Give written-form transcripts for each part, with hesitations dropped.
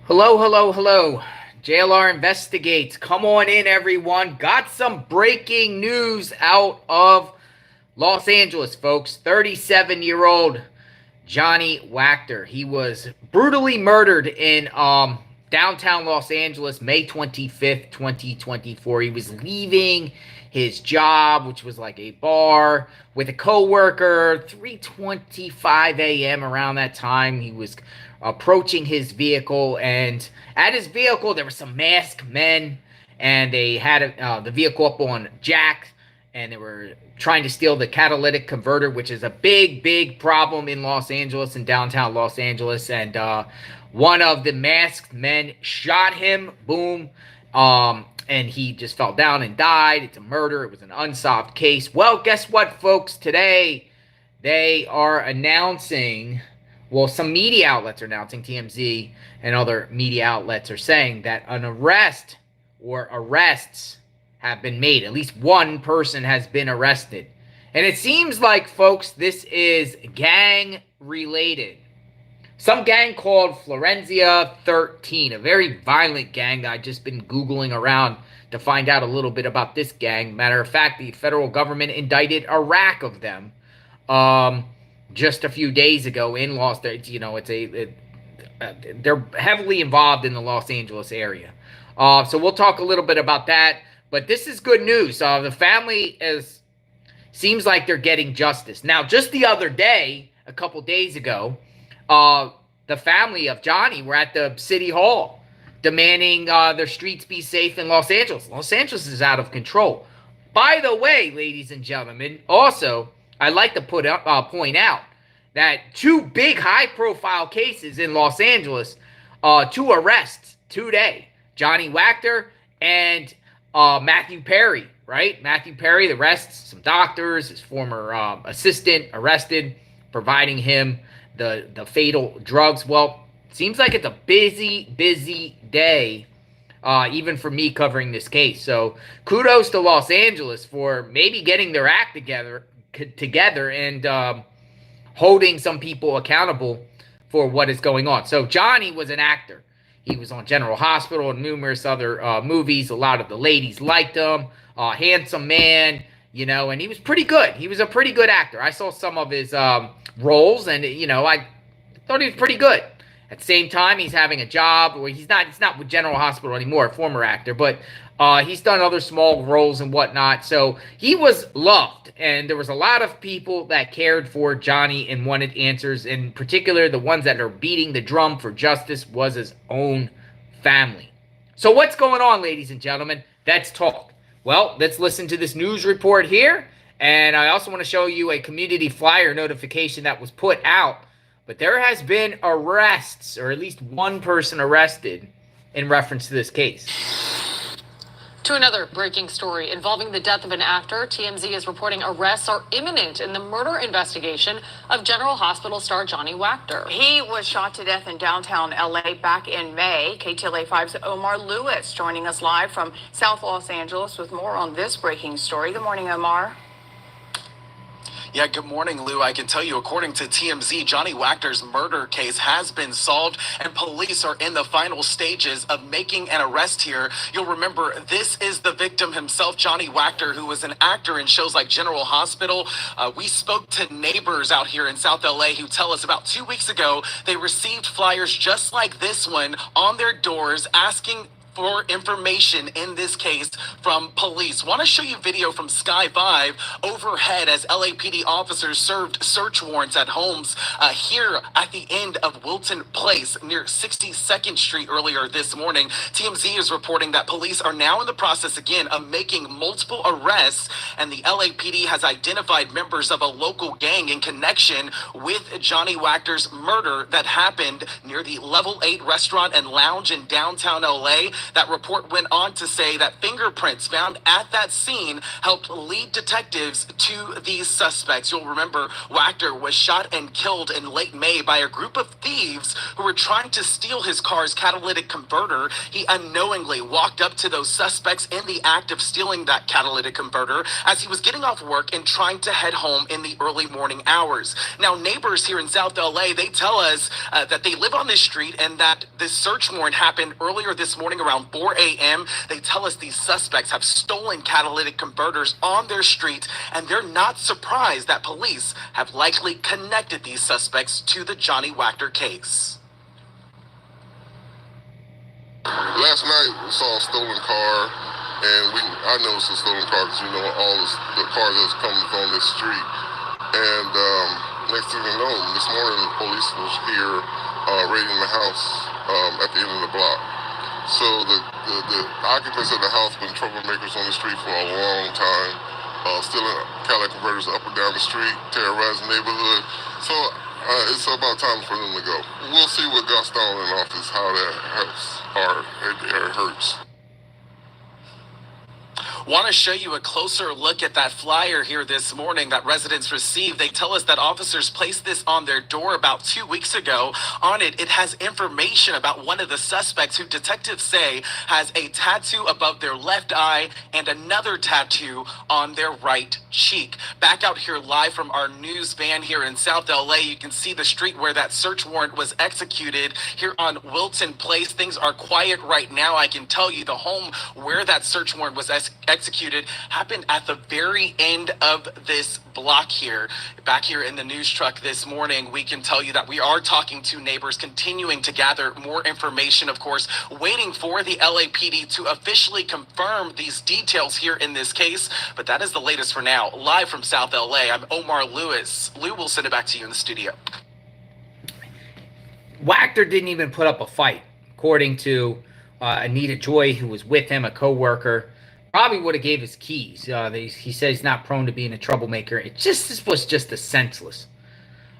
Hello, hello, hello. JLR Investigates. Come on in, everyone. Got some breaking news out of Los Angeles, folks. 37-year-old Johnny Wactor. He was brutally murdered in downtown Los Angeles, May 25th, 2024. He was leaving his job, which was like a bar, with a coworker. 3:25 a.m. around that time, he was approaching his vehicle, and at his vehicle there were some masked men, and they had the vehicle up on jack, and they were trying to steal the catalytic converter, which is a big problem in Los Angeles, in downtown Los Angeles. And one of the masked men shot him. Boom. And he just fell down and died. It's a murder. It was an unsolved case. Well, guess what, folks? Today they are announcing, well, some media outlets are announcing, TMZ and other media outlets are saying that an arrest or arrests have been made. At least one person has been arrested. And it seems like, folks, this is gang related. Some gang called Florencia 13, a very violent gang that I've just been Googling around to find out a little bit about this gang. Matter of fact, the federal government indicted a rack of them just a few days ago in they're heavily involved in the Los Angeles area. So we'll talk a little bit about that. But this is good news. The family seems like they're getting justice. Now, just the other day, a couple days ago, the family of Johnny were at the city hall demanding their streets be safe in Los Angeles. Los Angeles is out of control. By the way, ladies and gentlemen, also, I'd like to point out that two big high-profile cases in Los Angeles, two arrests today. Johnny Wactor and Matthew Perry, right? Matthew Perry arrests some doctors, his former assistant arrested, providing him the fatal drugs. Well, seems like it's a busy day, even for me covering this case. So kudos to Los Angeles for maybe getting their act together and holding some people accountable for what is going on. So Johnny was an actor. He was on General Hospital and numerous other movies. A lot of the ladies liked him. Handsome man, and he was pretty good. He was a pretty good actor. I saw some of his roles, and, I thought he was pretty good. At the same time, he's having a job where he's not with General Hospital anymore, a former actor, but he's done other small roles and whatnot. So he was loved, and there was a lot of people that cared for Johnny and wanted answers. In particular, the ones that are beating the drum for justice was his own family. So what's going on, ladies and gentlemen? Let's talk. Well, let's listen to this news report here. And I also want to show you a community flyer notification that was put out. But there has been arrests, or at least one person arrested, in reference to this case. To another breaking story involving the death of an actor, TMZ is reporting arrests are imminent in the murder investigation of General Hospital star Johnny Wactor. He was shot to death in downtown LA back in May. KTLA 5's Omar Lewis joining us live from South Los Angeles with more on this breaking story. Good morning, Omar. Yeah, good morning, Lou. I can tell you, according to TMZ, Johnny Wactor's murder case has been solved, and police are in the final stages of making an arrest here. You'll remember, this is the victim himself, Johnny Wactor, who was an actor in shows like General Hospital. We spoke to neighbors out here in South LA who tell us about 2 weeks ago, they received flyers just like this one on their doors asking for information in this case from police. Want to show you video from Sky 5 overhead as LAPD officers served search warrants at homes here at the end of Wilton Place near 62nd Street earlier this morning. TMZ is reporting that police are now in the process again of making multiple arrests, and the LAPD has identified members of a local gang in connection with Johnny Wactor's murder that happened near the Level 8 restaurant and lounge in downtown LA. That report went on to say that fingerprints found at that scene helped lead detectives to these suspects. You'll remember Wactor was shot and killed in late May by a group of thieves who were trying to steal his car's catalytic converter. He unknowingly walked up to those suspects in the act of stealing that catalytic converter as he was getting off work and trying to head home in the early morning hours. Now, neighbors here in South LA, they tell us that they live on this street and that this search warrant happened earlier this morning around 4 a.m. They tell us these suspects have stolen catalytic converters on their street, and they're not surprised that police have likely connected these suspects to the Johnny Wactor case. Last night we saw a stolen car, and I noticed a stolen car because all the cars that's coming from this street. And next thing you know, this morning the police was here raiding the house at the end of the block. So the occupants of the house have been troublemakers on the street for a long time, stealing catalytic converters up and down the street, terrorizing the neighborhood. So it's about time for them to go. We'll see what Gaston in office, how that helps or it hurts. Want to show you a closer look at that flyer here this morning that residents received. They tell us that officers placed this on their door about 2 weeks ago. On it, it has information about one of the suspects who detectives say has a tattoo above their left eye and another tattoo on their right cheek. Back out here live from our news van here in South LA, you can see the street where that search warrant was executed here on Wilton Place. Things are quiet right now. I can tell you the home where that search warrant was executed happened at the very end of this block here. Back here in the news truck this morning, we can tell you that we are talking to neighbors, continuing to gather more information, of course, waiting for the LAPD to officially confirm these details here in this case. But that is the latest for now. Live from South LA, I'm Omar Lewis. Lou, we'll send it back to you in the studio. Wactor didn't even put up a fight, according to Anita Joy, who was with him, a co-worker. Probably would have gave his keys. He said he's not prone to being a troublemaker. This was just a senseless.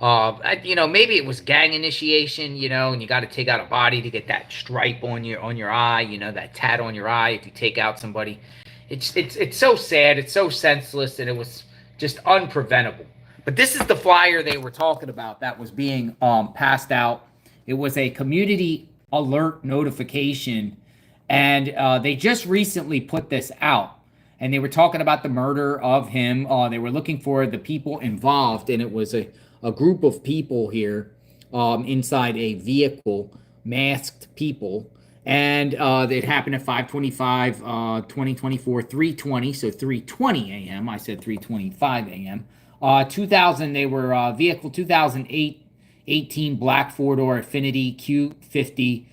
Maybe it was gang initiation, and you got to take out a body to get that stripe on your eye, that tat on your eye if you take out somebody. It's so sad. It's so senseless, and it was just unpreventable. But this is the flyer they were talking about that was being passed out. It was a community alert notification. And they just recently put this out, and they were talking about the murder of him. They were looking for the people involved, and it was a group of people here inside a vehicle, masked people. And it happened at 5:25, 2024, 3:20, so 3:20 a.m. I said 3:25 a.m. 2000, they were vehicle 2018 black four-door Affinity Q50.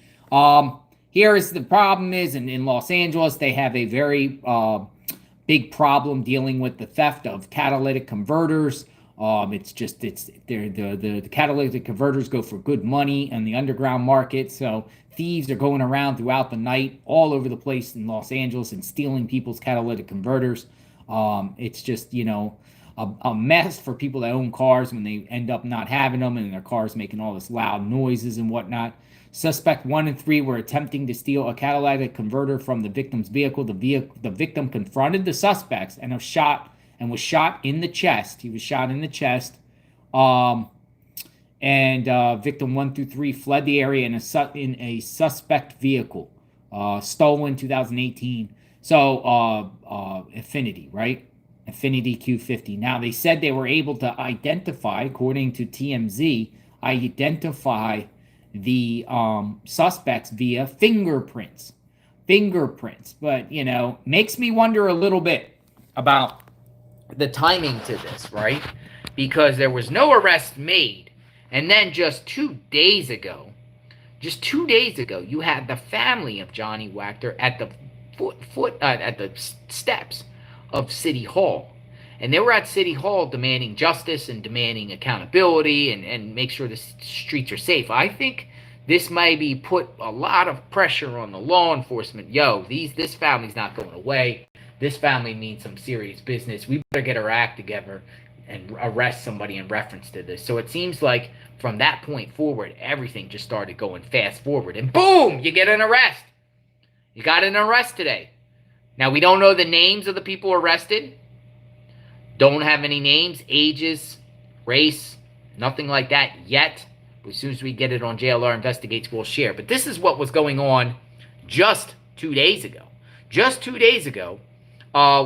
Here is the problem is in Los Angeles, they have a very big problem dealing with the theft of catalytic converters. The catalytic converters go for good money in the underground market. So thieves are going around throughout the night all over the place in Los Angeles and stealing people's catalytic converters. It's just, a mess for people that own cars when they end up not having them and their cars making all this loud noises and whatnot. Suspect 1 and 3 were attempting to steal a catalytic converter from the victim's vehicle. The victim confronted the suspects and was shot in the chest. He was shot in the chest. Victim 1 through 3 fled the area in a suspect vehicle, stolen 2018. So Affinity, right? Affinity Q50. Now they said they were able to identify, according to TMZ, the suspects via fingerprints. But, makes me wonder a little bit about the timing to this, right? Because there was no arrest made. And then just 2 days ago, you had the family of Johnny Wactor at the at the steps of City Hall. And they were at City Hall demanding justice and demanding accountability and make sure the streets are safe. I think this maybe put a lot of pressure on the law enforcement. This family's not going away. This family means some serious business. We better get our act together and arrest somebody in reference to this. So it seems like from that point forward, everything just started going fast forward. And boom, you get an arrest. You got an arrest today. Now, we don't know the names of the people arrested. Don't have any names, ages, race, nothing like that yet. But as soon as we get it on JLR Investigates, we'll share. But this is what was going on just 2 days ago. Just 2 days ago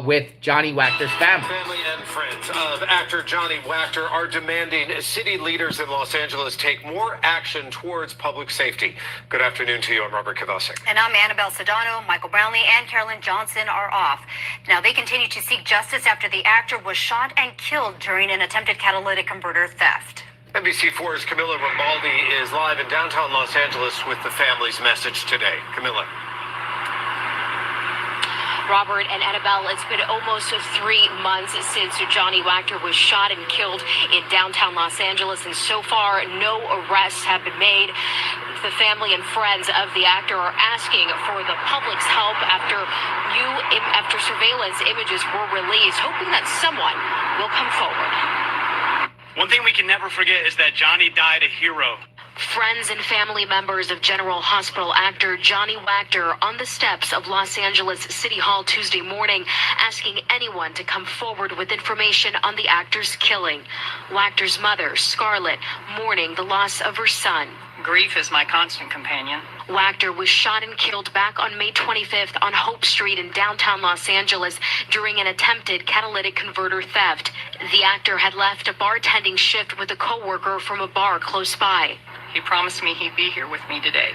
with Johnny Wactor's family. Family and friends of actor Johnny Wactor are demanding city leaders in Los Angeles take more action towards public safety. Good afternoon to you. I'm Robert Kavosik. And I'm Annabelle Sedano. Michael Brownlee and Carolyn Johnson are off. Now, they continue to seek justice after the actor was shot and killed during an attempted catalytic converter theft. NBC4's Camilla Rambaldi is live in downtown Los Angeles with the family's message today. Camilla. Robert and Annabelle, it's been almost 3 months since Johnny Wactor was shot and killed in downtown Los Angeles, and so far no arrests have been made. The family and friends of the actor are asking for the public's help after surveillance images were released, hoping that someone will come forward. One thing we can never forget is that Johnny died a hero. Friends and family members of General Hospital actor Johnny Wactor on the steps of Los Angeles City Hall Tuesday morning, asking anyone to come forward with information on the actor's killing. Wactor's mother, Scarlett, mourning the loss of her son. Grief is my constant companion. Wactor was shot and killed back on May 25th on Hope Street in downtown Los Angeles during an attempted catalytic converter theft. The actor had left a bartending shift with a coworker from a bar close by. He promised me he'd be here with me today.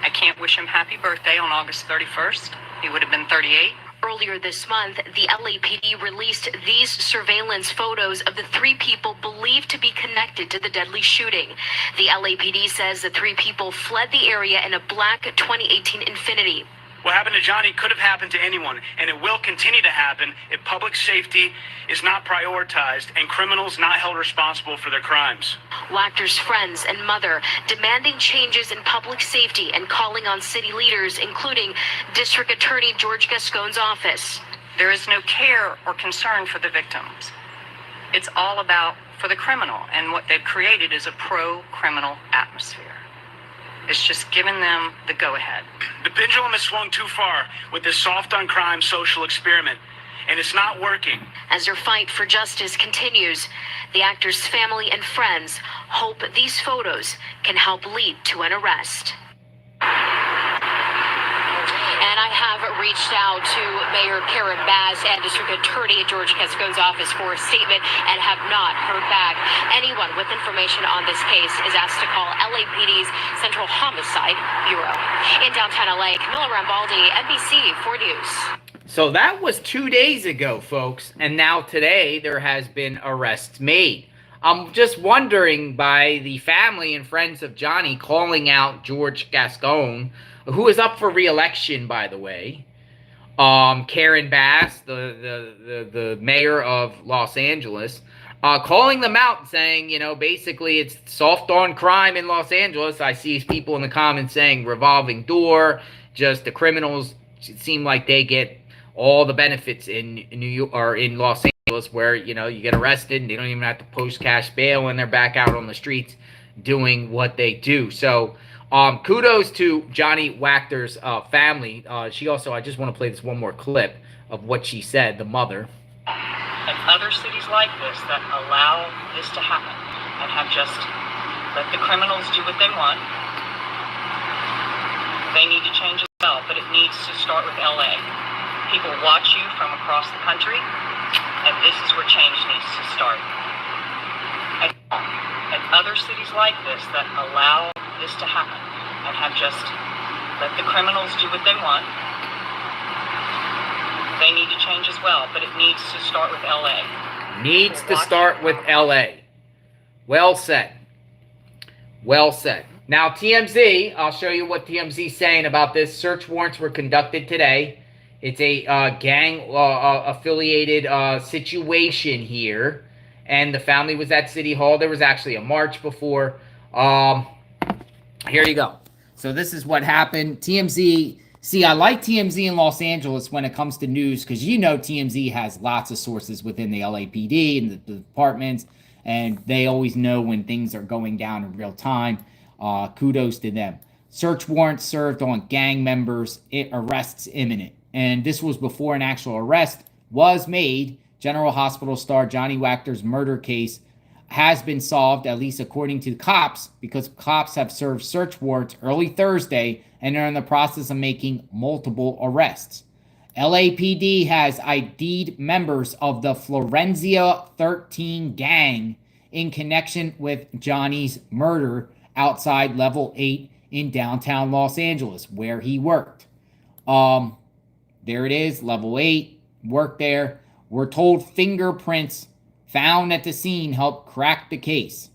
I can't wish him happy birthday on August 31st. He would have been 38. Earlier this month, the LAPD released these surveillance photos of the 3 people believed to be connected to the deadly shooting. The LAPD says the 3 people fled the area in a black 2018 Infiniti. What happened to Johnny could have happened to anyone, and it will continue to happen if public safety is not prioritized and criminals not held responsible for their crimes. Wactor's friends and mother demanding changes in public safety and calling on city leaders, including District Attorney George Gascon's office. There is no care or concern for the victims. It's all about for the criminal, and what they've created is a pro-criminal atmosphere. It's just giving them the go-ahead. The pendulum has swung too far with this soft on crime social experiment, and it's not working. As their fight for justice continues, the actor's family and friends hope these photos can help lead to an arrest. And I have reached out to Mayor Karen Bass and District Attorney George Gascon's office for a statement and have not heard back. Anyone with information on this case is asked to call LAPD's Central Homicide Bureau. In downtown LA, Camilla Rambaldi, NBC 4 News. So that was 2 days ago, folks. And now today there has been arrests made. I'm just wondering by the family and friends of Johnny calling out George Gascon, who is up for re-election, by the way. Karen Bass, the mayor of Los Angeles, calling them out, saying, you know, basically it's soft on crime in Los Angeles. I see people in the comments saying revolving door, just the criminals seem like they get all the benefits in New York or in Los Angeles, where, you know, you get arrested and they don't even have to post cash bail and they're back out on the streets doing what they do. So kudos to Johnny Wactor's family. She also, I just want to play this one more clip of what she said, the mother. And other cities like this that allow this to happen and have just let the criminals do what they want, they need to change as well, but it needs to start with LA. People watch you from across the country, and this is where change needs to start. And other cities like this that allow this to happen and have just let the criminals do what they want, they need to change as well, but it needs to start with LA. Needs to start with LA. Well said. Well said. Now, TMZ, I'll show you what TMZ is saying about this. Search warrants were conducted today. It's a gang-affiliated situation here. And the family was at City Hall. There was actually a march before. Here you go. So this is what happened. TMZ. See, I like TMZ in Los Angeles when it comes to news, because you know TMZ has lots of sources within the LAPD and the departments, and they always know when things are going down in real time. Kudos to them. search warrants served on gang members, arrests imminent. And this was before an actual arrest was made. General Hospital star Johnny Wactor's murder case has been solved, at least according to the cops, because cops have served search warrants early Thursday and are in the process of making multiple arrests. LAPD has ID'd members of the Florencia 13 gang in connection with Johnny's murder outside Level 8 in downtown Los Angeles, where he worked. There it is, Level 8, worked there. We're told fingerprints found at the scene helped crack the case.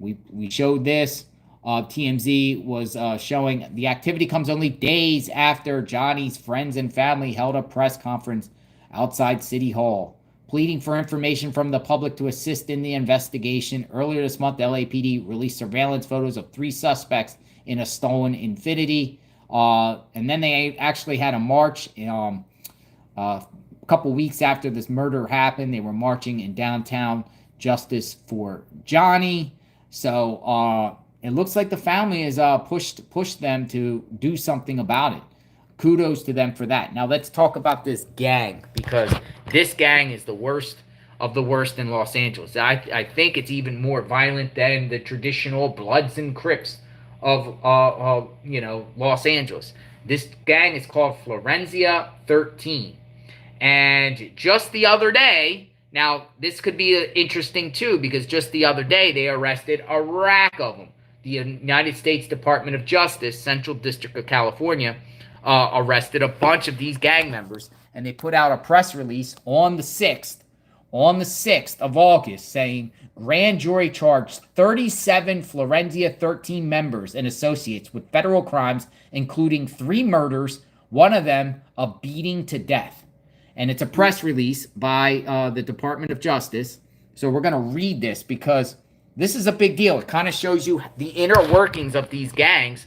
We showed this. TMZ was showing the activity comes only days after Johnny's friends and family held a press conference outside City Hall, pleading for information from the public to assist in the investigation. Earlier this month, LAPD released surveillance photos of 3 suspects in a stolen Infiniti. And then they actually had a march a couple weeks after this murder happened. They were marching in downtown Justice for Johnny. So it looks like the family has pushed them to do something about it. Kudos to them for that. Now let's talk about this gang, because this gang is the worst of the worst in Los Angeles. I think it's even more violent than the traditional Bloods and Crips of Los Angeles. This gang is called Florencia 13. And just the other day, now this could be interesting too, because just the other day they arrested a rack of them. The United States Department of Justice, Central District of California, arrested a bunch of these gang members, and they put out a press release on the 6th of August saying grand jury charged 37 Florencia 13 members and associates with federal crimes, including 3 murders, one of them a beating to death. And it's a press release by the Department of Justice. So we're going to read this because this is a big deal. It kind of shows you the inner workings of these gangs.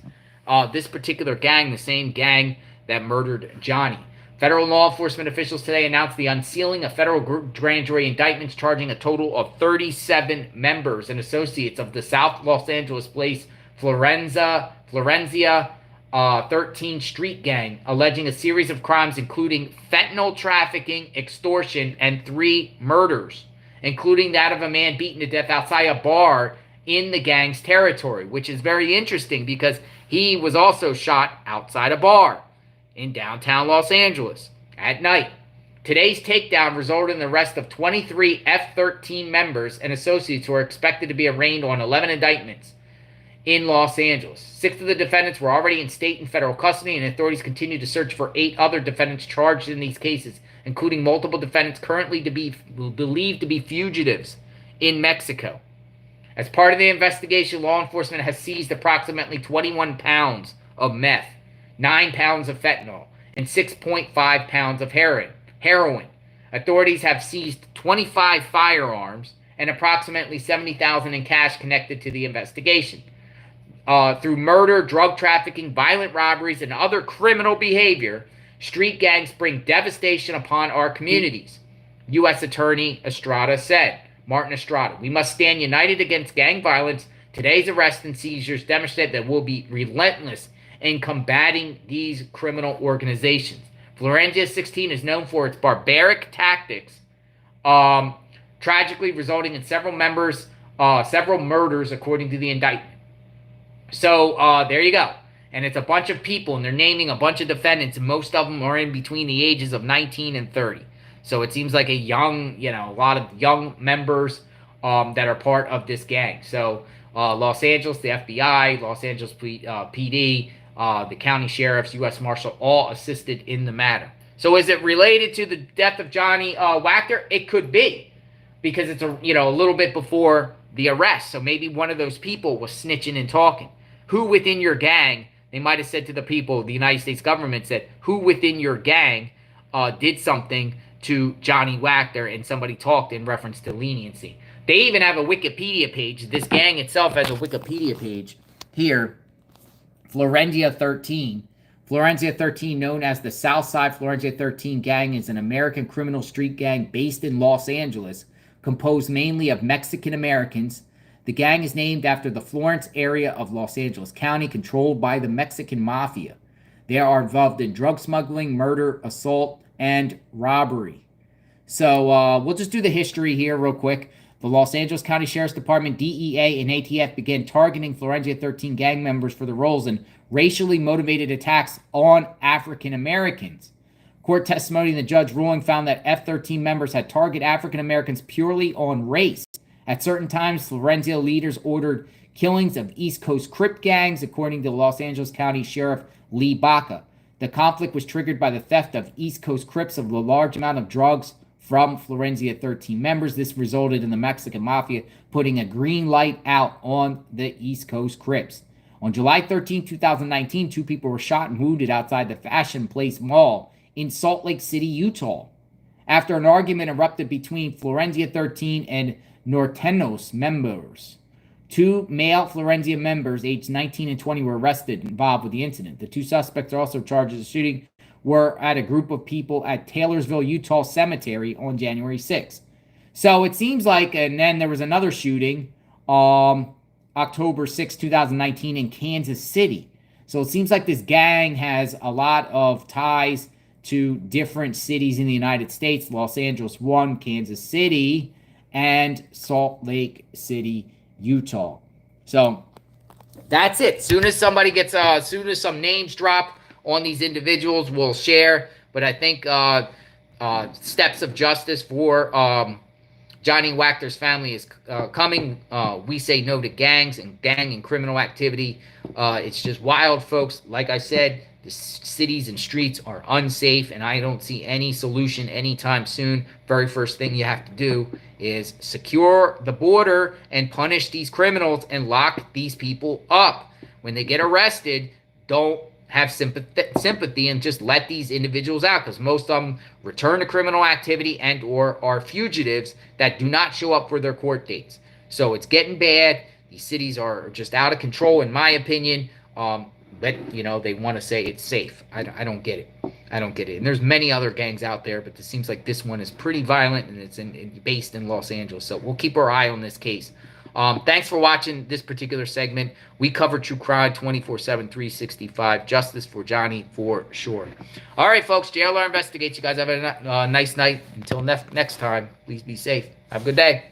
This particular gang, the same gang that murdered Johnny. Federal law enforcement officials today announced the unsealing of federal grand jury indictments charging a total of 37 members and associates of the South Los Angeles Place Florencia 13 street gang, alleging a series of crimes including fentanyl trafficking, extortion, and 3 murders, including that of a man beaten to death outside a bar in the gang's territory, which is very interesting because he was also shot outside a bar in downtown Los Angeles at night. Today's takedown resulted in the arrest of 23 F-13 members and associates who are expected to be arraigned on 11 indictments in Los Angeles. 6 of the defendants were already in state and federal custody, and authorities continue to search for 8 other defendants charged in these cases, including multiple defendants currently believed to be fugitives in Mexico. As part of the investigation, law enforcement has seized approximately 21 pounds of meth, 9 pounds of fentanyl, and 6.5 pounds of heroin. Authorities have seized 25 firearms and approximately $70,000 in cash connected to the investigation. Through murder, drug trafficking, violent robberies, and other criminal behavior, street gangs bring devastation upon our communities, U.S. Attorney Estrada said. Martin Estrada, we must stand united against gang violence. Today's arrests and seizures demonstrate that we'll be relentless in combating these criminal organizations. Florencia 16 is known for its barbaric tactics, tragically resulting in several murders, according to the indictment. So there you go. And it's a bunch of people, and they're naming a bunch of defendants, and most of them are in between the ages of 19 and 30. So it seems like a lot of young members that are part of this gang. So Los Angeles, the FBI, Los Angeles PD, the county sheriffs, U.S. Marshal, all assisted in the matter. So is it related to the death of Johnny Wactor? It could be, because it's a little bit before the arrest. So maybe one of those people was snitching and talking. Who within your gang? They might have said to the people, the United States government said, who within your gang did something to Johnny Wactor, and somebody talked in reference to leniency. They even have a Wikipedia page. This gang itself has a Wikipedia page here. Florencia 13. Florencia 13, known as the Southside Florencia 13 gang, is an American criminal street gang based in Los Angeles, composed mainly of Mexican Americans. The gang is named after the Florence area of Los Angeles County, controlled by the Mexican Mafia. They are involved in drug smuggling, murder, assault, and robbery. So we'll just do the history here real quick. The Los Angeles County Sheriff's Department, DEA, and ATF began targeting Florencia 13 gang members for their roles in racially motivated attacks on African Americans. Court testimony and the judge ruling found that F-13 members had targeted African Americans purely on race. At certain times, Florencia leaders ordered killings of East Coast Crip gangs, according to Los Angeles County Sheriff Lee Baca. The conflict was triggered by the theft of East Coast Crips of a large amount of drugs from Florencia 13 members. This resulted in the Mexican Mafia putting a green light out on the East Coast Crips. On July 13, 2019, 2 people were shot and wounded outside the Fashion Place Mall in Salt Lake City, Utah, after an argument erupted between Florencia 13 and Norteños members. 2 male Florencia members, aged 19 and 20, were arrested involved with the incident. The 2 suspects are also charged with shooting were at a group of people at Taylorsville, Utah Cemetery on January 6th. So it seems like, and then there was another shooting, October 6, 2019 in Kansas City. So it seems like this gang has a lot of ties to different cities in the United States. Los Angeles 1, Kansas City, and Salt Lake City, Utah. So that's it. Soon as somebody gets, soon as some names drop on these individuals, we'll share. But I think steps of justice for Johnny Wactor's family is coming. We say no to gangs and gang and criminal activity. It's just wild, folks. Like I said, the cities and streets are unsafe, and I don't see any solution anytime soon. Very first thing you have to do is secure the border and punish these criminals and lock these people up. When they get arrested, don't have sympathy and just let these individuals out, because most of them return to criminal activity and or are fugitives that do not show up for their court dates. So it's getting bad. These cities are just out of control, in my opinion. But, you know, they want to say it's safe. I don't get it. I don't get it. And there's many other gangs out there, but it seems like this one is pretty violent, and it's based in Los Angeles. So we'll keep our eye on this case. Thanks for watching this particular segment. We cover true crime 24/7, 365. Justice for Johnny for sure. All right, folks. JLR Investigates. You guys have a nice night. Until next time, please be safe. Have a good day.